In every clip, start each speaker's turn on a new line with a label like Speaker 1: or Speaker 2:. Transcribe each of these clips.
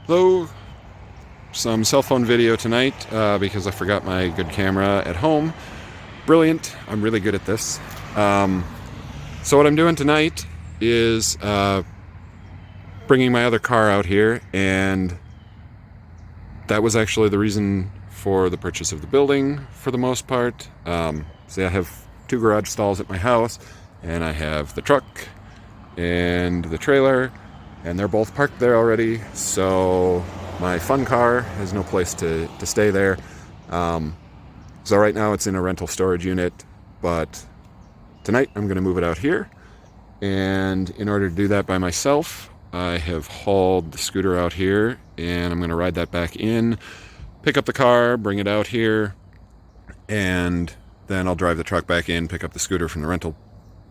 Speaker 1: Though some cell phone video tonight because I forgot my good camera at home. Brilliant. I'm really good at this. So what I'm doing tonight is bringing my other car out here, and that was actually the reason for the purchase of the building for the most part. See, I have 2 garage stalls at my house, and I have the truck and the trailer, and they're both parked there already, so my fun car has no place to stay there. So right now it's in a rental storage unit, but tonight I'm going to move it out here, and in order to do that by myself, I have hauled the scooter out here, and I'm going to ride that back in, pick up the car, bring it out here, and then I'll drive the truck back in, pick up the scooter from the rental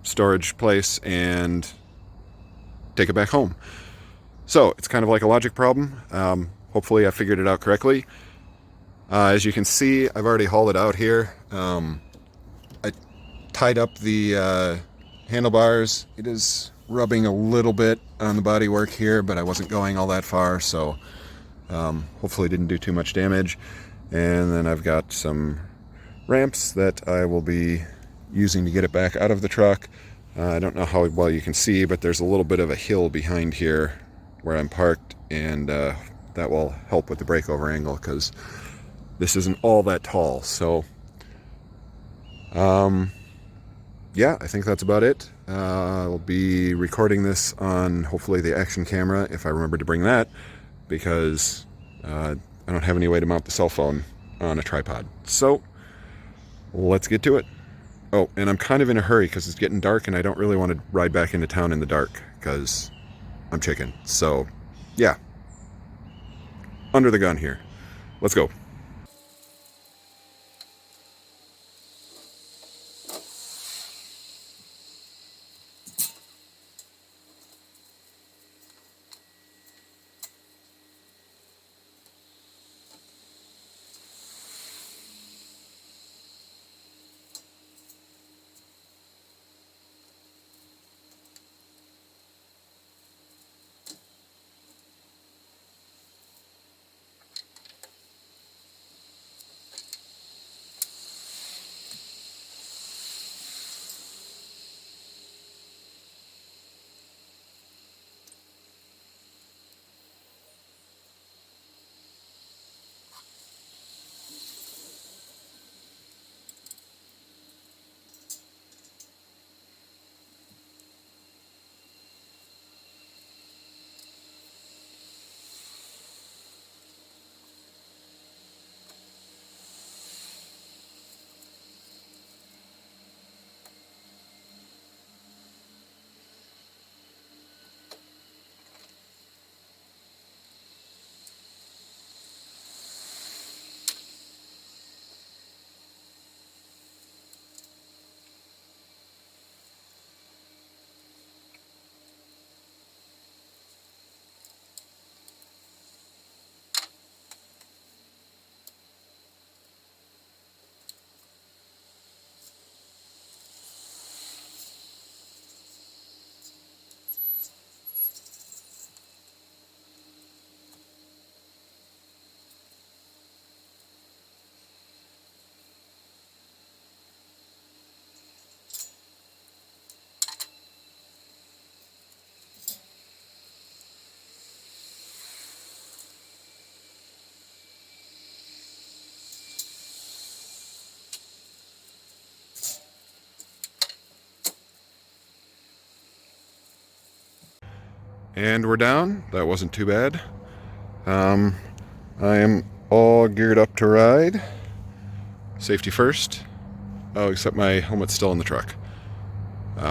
Speaker 1: storage place, and take it back home. So it's kind of like a logic problem. Hopefully I figured it out correctly. As you can see, I've already hauled it out here. I tied up the handlebars. It is rubbing a little bit on the bodywork here, but I wasn't going all that far, so hopefully didn't do too much damage. And then I've got some ramps that I will be using to get it back out of the truck. I don't know how well you can see, but there's a little bit of a hill behind here where I'm parked, and that will help with the breakover angle because this isn't all that tall. So yeah, I think that's about it. I'll be recording this on hopefully the action camera if I remember to bring that, because I don't have any way to mount the cell phone on a tripod. So let's get to it. Oh, and I'm kind of in a hurry because it's getting dark, and I don't really want to ride back into town in the dark because I'm chicken. So yeah, under the gun here. Let's go. And we're down. That wasn't too bad. I am all geared up to ride. Safety first. Oh, except my helmet's still in the truck.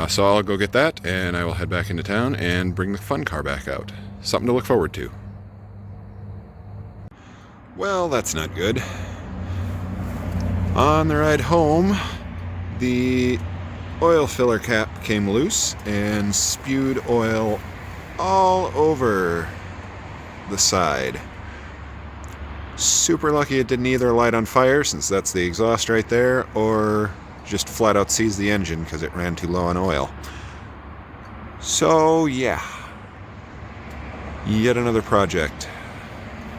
Speaker 1: So I'll go get that, and I will head back into town and bring the fun car back out. Something to look forward to. Well, that's not good. On the ride home, the oil filler cap came loose and spewed oil all over the side. Super lucky it didn't either light on fire, since that's the exhaust right there, or just flat out seize the engine because it ran too low on oil. So yeah, yet another project.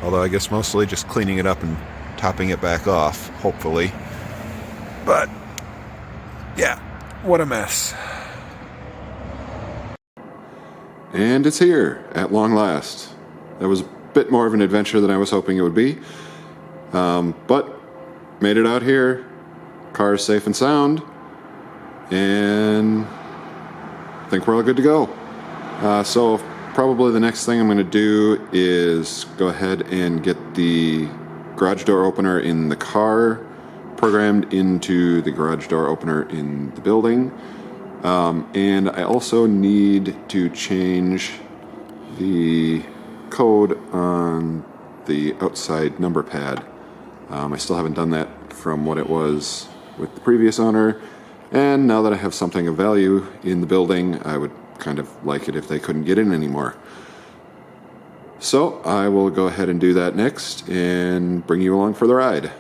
Speaker 1: Although I guess mostly just cleaning it up and topping it back off, hopefully. But, yeah, what a mess. And it's here, at long last. That was a bit more of an adventure than I was hoping it would be. But, made it out here. Car is safe and sound. And I think we're all good to go. So probably the next thing I'm going to do is go ahead and get the garage door opener in the car programmed into the garage door opener in the building. And I also need to change the code on the outside number pad. I still haven't done that from what it was with the previous owner, and now that I have something of value in the building, I would kind of like it if they couldn't get in anymore. So I will go ahead and do that next and bring you along for the ride.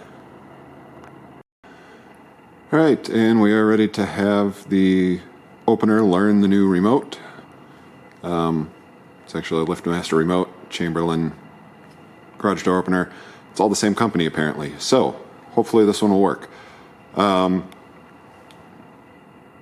Speaker 1: Alright, and we are ready to have the opener learn the new remote. It's actually a LiftMaster remote, Chamberlain garage door opener. It's all the same company apparently, so hopefully this one will work.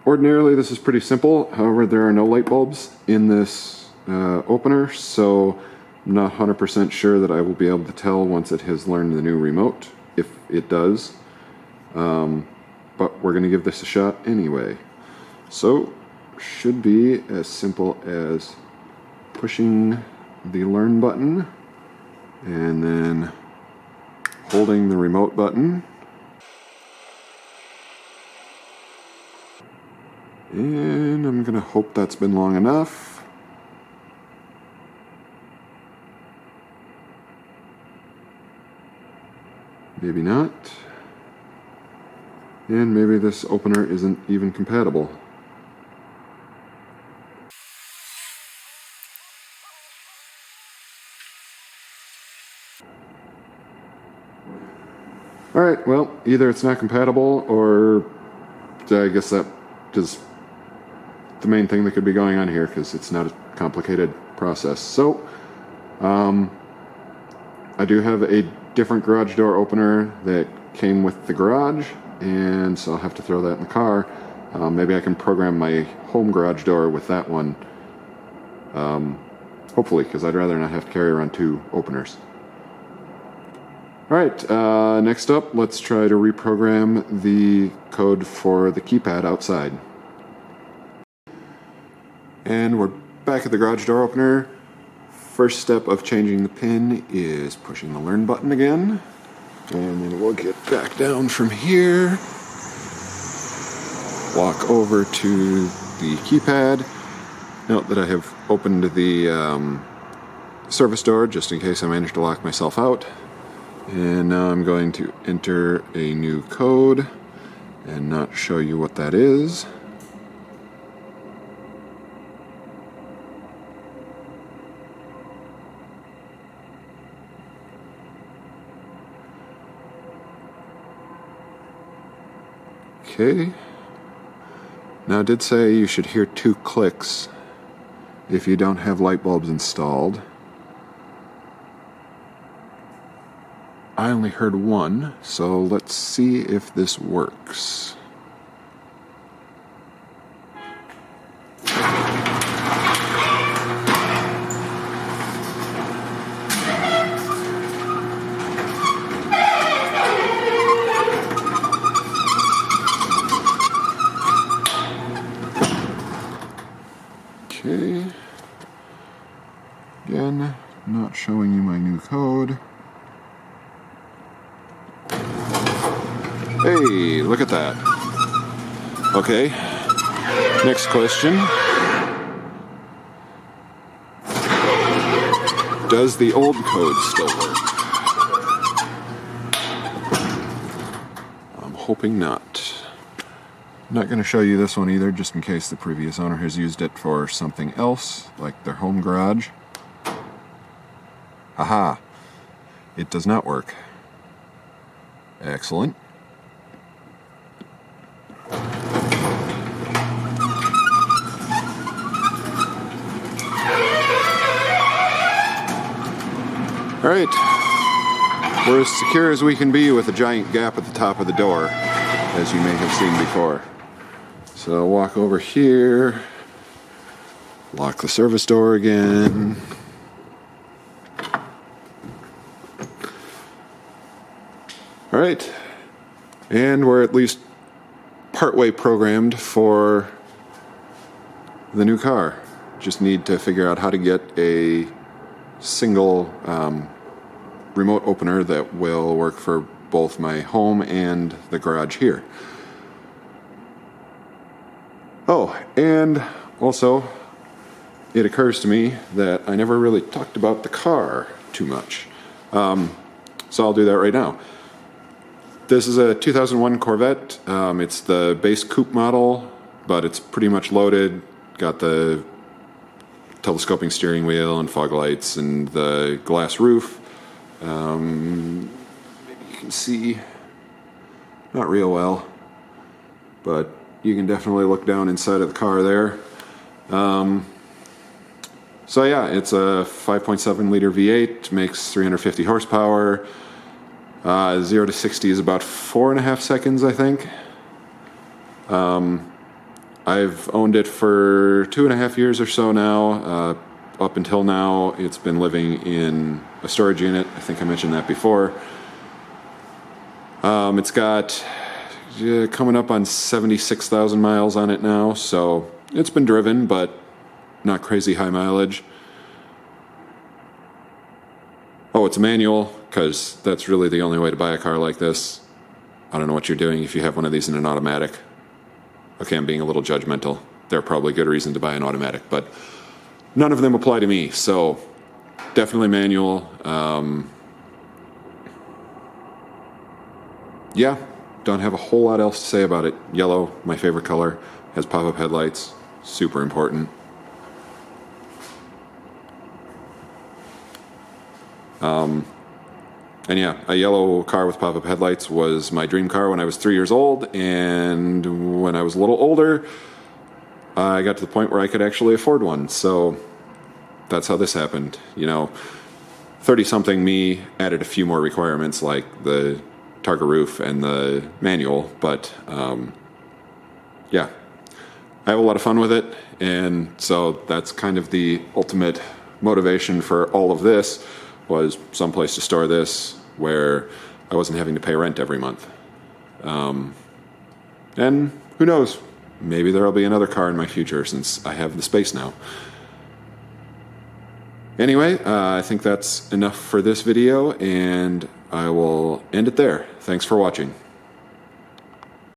Speaker 1: Ordinarily this is pretty simple, however there are no light bulbs in this opener, so I'm not 100% sure that I will be able to tell once it has learned the new remote, if it does. But we're going to give this a shot anyway. So, should be as simple as pushing the learn button and then holding the remote button. And I'm going to hope that's been long enough. Maybe not. And maybe this opener isn't even compatible. Alright, well, either it's not compatible, or I guess that is the main thing that could be going on here, because it's not a complicated process. So, I do have a different garage door opener that came with the garage, and so I'll have to throw that in the car. Maybe I can program my home garage door with that one. Hopefully, because I'd rather not have to carry around two openers. Alright, next up, let's try to reprogram the code for the keypad outside. And we're back at the garage door opener. First step of changing the pin is pushing the learn button again. And then we'll get back down from here. Walk over to the keypad. Note that I have opened the service door just in case I manage to lock myself out. And now I'm going to enter a new code and not show you what that is. Okay. Now it did say you should hear 2 clicks if you don't have light bulbs installed. I only heard 1, so let's see if this works. Okay. Again, not showing you my new code. Hey, look at that. Okay, next question. Does the old code still work? I'm hoping not. I'm not going to show you this one either, just in case the previous owner has used it for something else, like their home garage. Aha! It does not work. Excellent. All right, we're as secure as we can be with a giant gap at the top of the door, as you may have seen before. So I'll walk over here, lock the service door again. All right, and we're at least partway programmed for the new car. Just need to figure out how to get a single remote opener that will work for both my home and the garage here. Oh, and also it occurs to me that I never really talked about the car too much. So I'll do that right now. This is a 2001 Corvette. It's the base coupe model, but it's pretty much loaded. Got the telescoping steering wheel and fog lights and the glass roof. Maybe you can see, not real well, but you can definitely look down inside of the car there. So yeah, it's a 5.7 liter V8, makes 350 horsepower. 0 to 60 is about 4.5 seconds, I think. I've owned it for 2.5 years or so now. Up until now, it's been living in a storage unit. I think I mentioned that before. It's got coming up on 76,000 miles on it now, so it's been driven, but not crazy high mileage. Oh, it's a manual, because that's really the only way to buy a car like this. I don't know what you're doing if you have one of these in an automatic. Okay, I'm being a little judgmental. There are probably good reason to buy an automatic, but none of them apply to me, so definitely manual. Yeah, don't have a whole lot else to say about it. Yellow, my favorite color, has pop-up headlights, super important. And yeah, a yellow car with pop-up headlights was my dream car when I was 3 years old, and when I was a little older, I got to the point where I could actually afford one, so that's how this happened. You know, 30-something me added a few more requirements like the Targa roof and the manual, but yeah, I have a lot of fun with it, and so that's kind of the ultimate motivation for all of this, was someplace to store this where I wasn't having to pay rent every month. And who knows, maybe there'll be another car in my future since I have the space now. Anyway, I think that's enough for this video, and I will end it there. Thanks for watching.